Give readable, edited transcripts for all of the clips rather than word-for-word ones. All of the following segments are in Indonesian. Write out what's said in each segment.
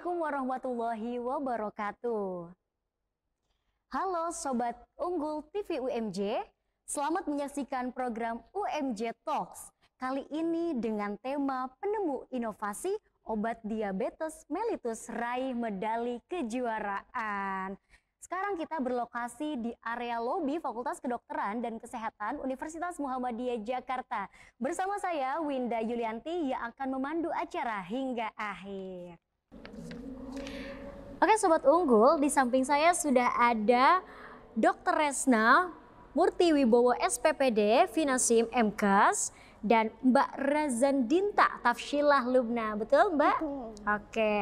Assalamualaikum warahmatullahi wabarakatuh. Halo Sobat Unggul TV UMJ, selamat menyaksikan program UMJ Talks. Kali ini dengan tema penemu inovasi obat diabetes mellitus raih medali kejuaraan. Sekarang kita berlokasi di area lobi Fakultas Kedokteran dan Kesehatan Universitas Muhammadiyah Jakarta. Bersama saya Winda Yulianti yang akan memandu acara hingga akhir. Oke Sobat Unggul, di samping saya sudah ada Dr. Resna Murti Wibowo SPPD, Finasim MKes, dan Mbak Razan Dinta Tafshilah Lubna, betul Mbak? Betul. Oke,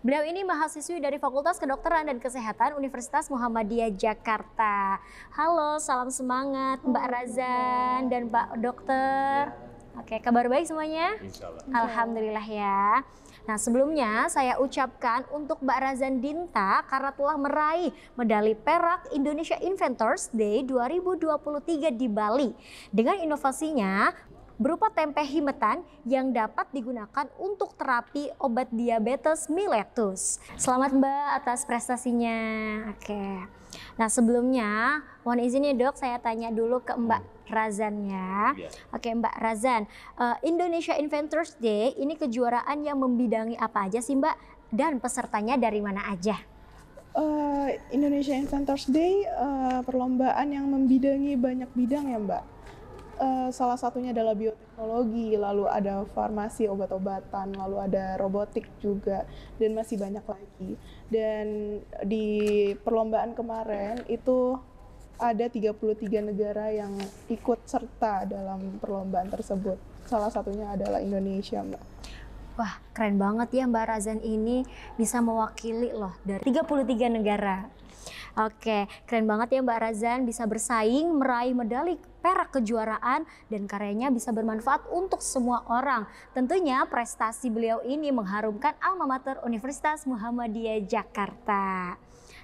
beliau ini mahasiswi dari Fakultas Kedokteran dan Kesehatan Universitas Muhammadiyah Jakarta. Halo, salam semangat Mbak Razan dan Pak Dokter. Oke, kabar baik semuanya? Insyaallah. Alhamdulillah ya. Nah sebelumnya saya ucapkan untuk Mbak Razan Dinta karena telah meraih medali perak Indonesia Inventors Day 2023 di Bali dengan inovasinya berupa tempe himetan yang dapat digunakan untuk terapi obat diabetes mellitus. Selamat Mbak atas prestasinya. Oke. Nah sebelumnya mohon izin ya dok, saya tanya dulu ke Mbak Razan ya. Oke Mbak Razan, Indonesia Inventors Day ini kejuaraan yang membidangi apa aja sih Mbak? Dan pesertanya dari mana aja? Indonesia Inventors Day perlombaan yang membidangi banyak bidang ya Mbak. Salah satunya adalah bioteknologi, lalu ada farmasi obat-obatan, lalu ada robotik juga, dan masih banyak lagi. Dan di perlombaan kemarin itu ada 33 negara yang ikut serta dalam perlombaan tersebut. Salah satunya adalah Indonesia, Mbak. Wah, keren banget ya Mbak Razan ini bisa mewakili loh dari 33 negara. Oke, keren banget ya Mbak Razan bisa bersaing meraih medali perak kejuaraan dan karyanya bisa bermanfaat untuk semua orang. Tentunya prestasi beliau ini mengharumkan alma mater Universitas Muhammadiyah Jakarta.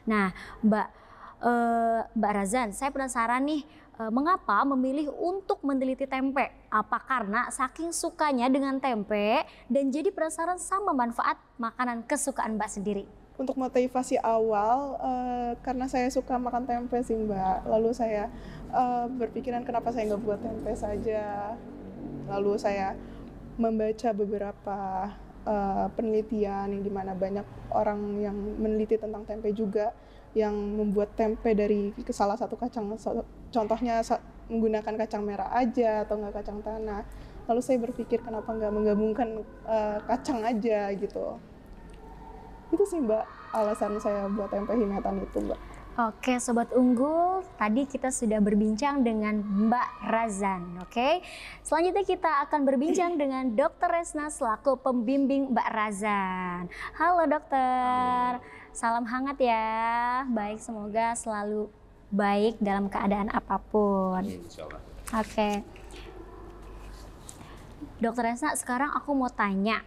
Nah, Mbak Razan, saya penasaran nih, mengapa memilih untuk meneliti tempe? Apa karena saking sukanya dengan tempe dan jadi penasaran sama manfaat makanan kesukaan Mbak sendiri? Untuk motivasi awal, karena saya suka makan tempe sih Mbak. Lalu saya berpikiran kenapa saya nggak buat tempe saja. Lalu saya membaca beberapa penelitian yang dimana banyak orang yang meneliti tentang tempe juga, yang membuat tempe dari salah satu kacang, contohnya menggunakan kacang merah aja atau nggak kacang tanah. Lalu saya berpikir kenapa nggak menggabungkan kacang aja gitu. Itu sih Mbak alasan saya buat tempe himetan itu Mbak. Oke Sobat Unggul, tadi kita sudah berbincang dengan Mbak Razan. Oke, selanjutnya kita akan berbincang dengan Dr. Resna selaku pembimbing Mbak Razan. Halo dokter, salam hangat ya. Baik, semoga selalu baik dalam keadaan apapun. Insyaallah. Oke, Dr. Resna, sekarang aku mau tanya,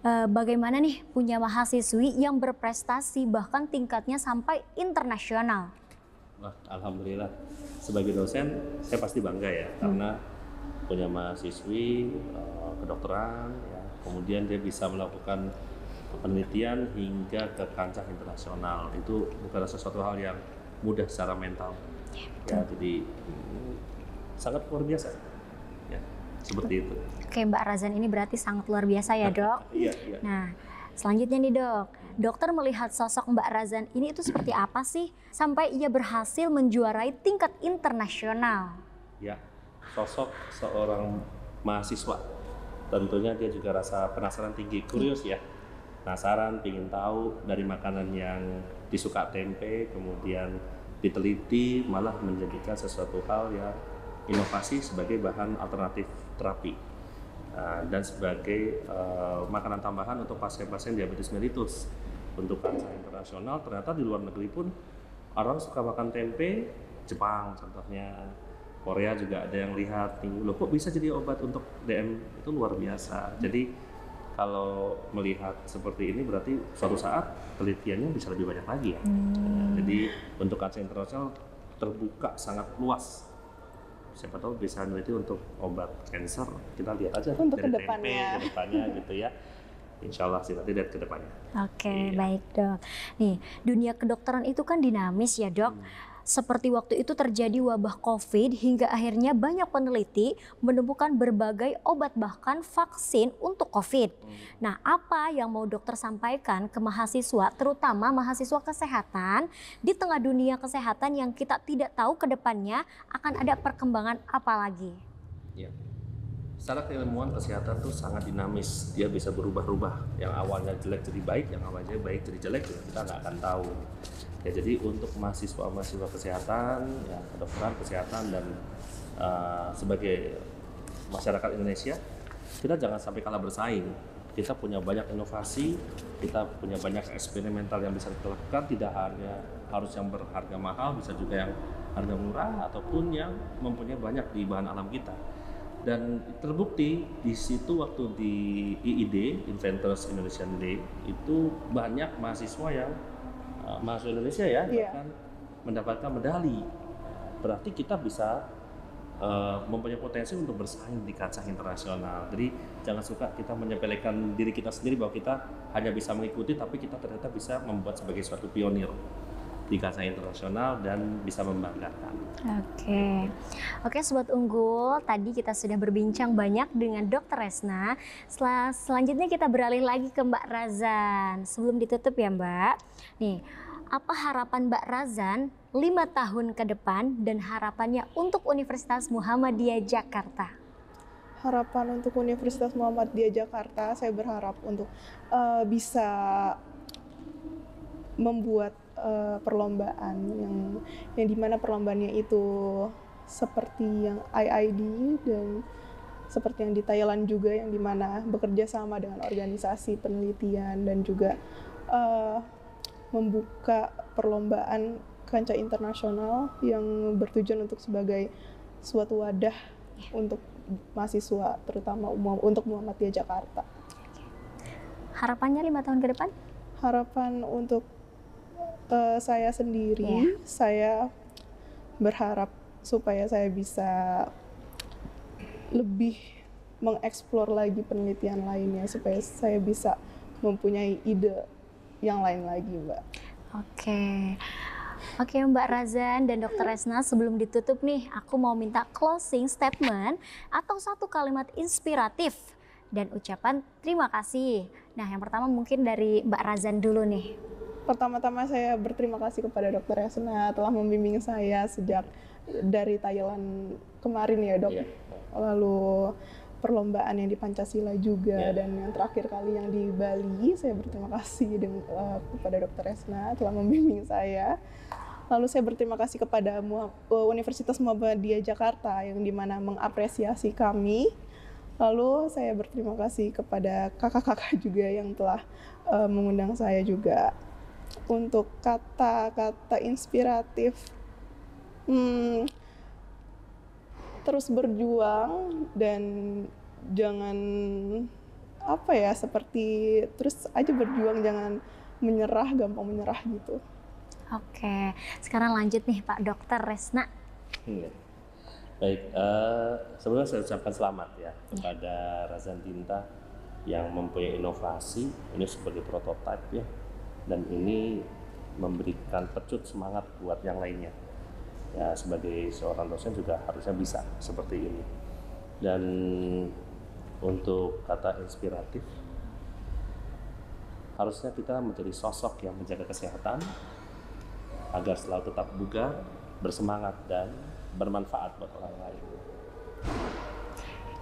bagaimana nih punya mahasiswi yang berprestasi bahkan tingkatnya sampai internasional? Wah, alhamdulillah. Sebagai dosen, saya pasti bangga ya karena punya mahasiswi kedokteran, ya. Kemudian dia bisa melakukan penelitian hingga ke kancah internasional. Itu bukan sesuatu hal yang mudah secara mental. Ya, jadi sangat luar biasa. Ya, seperti itu. Oke Mbak Razan ini berarti sangat luar biasa ya dok. Iya. Nah selanjutnya nih dok, dokter melihat sosok Mbak Razan ini itu seperti apa sih sampai ia berhasil menjuarai tingkat internasional? Ya, sosok seorang mahasiswa. Tentunya dia juga rasa penasaran tinggi, kurios ya. Penasaran, ingin tahu dari makanan yang disuka tempe, kemudian diteliti malah menjadikan sesuatu hal yang inovasi sebagai bahan alternatif terapi. Dan sebagai makanan tambahan untuk pasien-pasien diabetes mellitus. Untuk kancah internasional ternyata di luar negeri pun orang suka makan tempe. Jepang contohnya, Korea juga ada yang lihat, loh kok bisa jadi obat untuk DM, itu luar biasa. Jadi kalau melihat seperti ini berarti suatu saat penelitiannya bisa lebih banyak lagi ya. Jadi untuk kancah internasional terbuka sangat luas. Siapa tahu bisa meneliti untuk obat cancer, kita lihat aja untuk dari kedepannya. tempe kedepannya gitu ya. insya Allah sih nanti lihat ke depannya. Oke, Iya. baik dok. Nih, dunia kedokteran itu kan dinamis ya dok. Seperti waktu itu terjadi wabah COVID hingga akhirnya banyak peneliti menemukan berbagai obat bahkan vaksin untuk COVID. Nah, apa yang mau dokter sampaikan ke mahasiswa, terutama mahasiswa kesehatan di tengah dunia kesehatan yang kita tidak tahu ke depannya akan ada perkembangan apa lagi? Ya. Secara keilmuan kesehatan tuh sangat dinamis, dia bisa berubah-ubah. Yang awalnya jelek jadi baik, yang awalnya baik jadi jelek, ya kita nggak akan tahu. Ya jadi untuk mahasiswa kesehatan, ya kedokteran kesehatan dan sebagai masyarakat Indonesia, kita jangan sampai kalah bersaing. Kita punya banyak inovasi, kita punya banyak eksperimental yang bisa kita lakukan, tidak hanya harus yang berharga mahal, bisa juga yang harga murah ataupun yang mempunyai banyak di bahan alam kita. Dan terbukti di situ waktu di IID, Inventors Indonesian Day, itu banyak mahasiswa yang mahasiswa Indonesia ya, bahkan mendapatkan medali. Berarti kita bisa mempunyai potensi untuk bersaing di kancah internasional. Jadi jangan suka kita menyepelekan diri kita sendiri bahwa kita hanya bisa mengikuti, tapi kita ternyata bisa membuat sebagai suatu pionir di kancah internasional dan bisa membanggakan. Oke Sobat Unggul, tadi kita sudah berbincang banyak dengan Dr. Resna. Selanjutnya kita beralih lagi ke Mbak Razan. Sebelum ditutup ya Mbak, nih apa harapan Mbak Razan 5 tahun ke depan dan harapannya untuk Universitas Muhammadiyah Jakarta? Harapan untuk Universitas Muhammadiyah Jakarta, saya berharap untuk bisa membuat perlombaan yang dimana perlombaannya itu seperti yang IID dan seperti yang di Thailand juga, yang dimana bekerja sama dengan organisasi penelitian dan juga membuka perlombaan kancah internasional yang bertujuan untuk sebagai suatu wadah untuk mahasiswa, terutama untuk Muhammadiyah Jakarta. Harapannya 5 tahun ke depan? Harapan untuk saya sendiri, saya berharap supaya saya bisa lebih mengeksplor lagi penelitian lainnya, supaya saya bisa mempunyai ide yang lain lagi, Mbak. Oke Mbak Razan dan Dr. Resna, sebelum ditutup nih, aku mau minta closing statement atau satu kalimat inspiratif dan ucapan terima kasih. Nah, yang pertama mungkin dari Mbak Razan dulu nih. Pertama-tama saya berterima kasih kepada Dr. Resna telah membimbing saya sejak dari Thailand kemarin ya dok. Lalu perlombaan yang di Pancasila juga, dan yang terakhir kali yang di Bali, saya berterima kasih kepada Dr. Resna telah membimbing saya. Lalu saya berterima kasih kepada Universitas Muhammadiyah Jakarta yang dimana mengapresiasi kami. Lalu saya berterima kasih kepada kakak-kakak juga yang telah mengundang saya juga. Untuk kata-kata inspiratif, terus berjuang dan jangan seperti terus aja berjuang, jangan menyerah, gampang menyerah gitu. Oke, sekarang lanjut nih Pak Dr. Resna. Baik, sebelumnya saya ucapkan selamat ya kepada Razan Dinta yang mempunyai inovasi ini sebagai prototipe ya, dan ini memberikan pecut semangat buat yang lainnya. Ya, sebagai seorang dosen juga harusnya bisa seperti ini. Dan untuk kata inspiratif, harusnya kita menjadi sosok yang menjaga kesehatan agar selalu tetap bugar, bersemangat dan bermanfaat buat orang lain.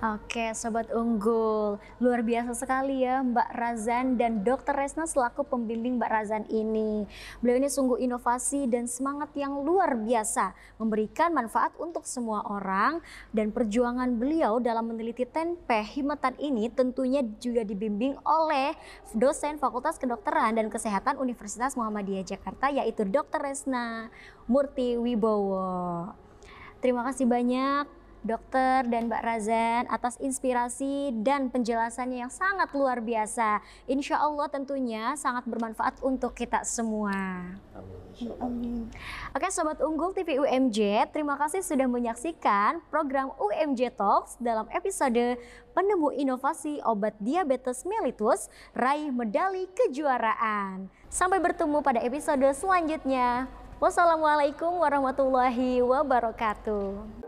Oke Sobat Unggul, luar biasa sekali ya Mbak Razan dan Dr. Resna selaku pembimbing Mbak Razan ini. Beliau ini sungguh inovasi dan semangat yang luar biasa, memberikan manfaat untuk semua orang, dan perjuangan beliau dalam meneliti tempe himatan ini tentunya juga dibimbing oleh dosen Fakultas Kedokteran dan Kesehatan Universitas Muhammadiyah Jakarta, yaitu Dr. Resna Murti Wibowo. Terima kasih banyak Dokter dan Mbak Razan atas inspirasi dan penjelasannya yang sangat luar biasa. Insya Allah tentunya sangat bermanfaat untuk kita semua. Amin. Insyaallah. Amin. Oke Sobat Unggul TV UMJ, terima kasih sudah menyaksikan program UMJ Talks dalam episode penemu inovasi obat diabetes mellitus, raih medali kejuaraan. Sampai bertemu pada episode selanjutnya. Wassalamualaikum warahmatullahi wabarakatuh.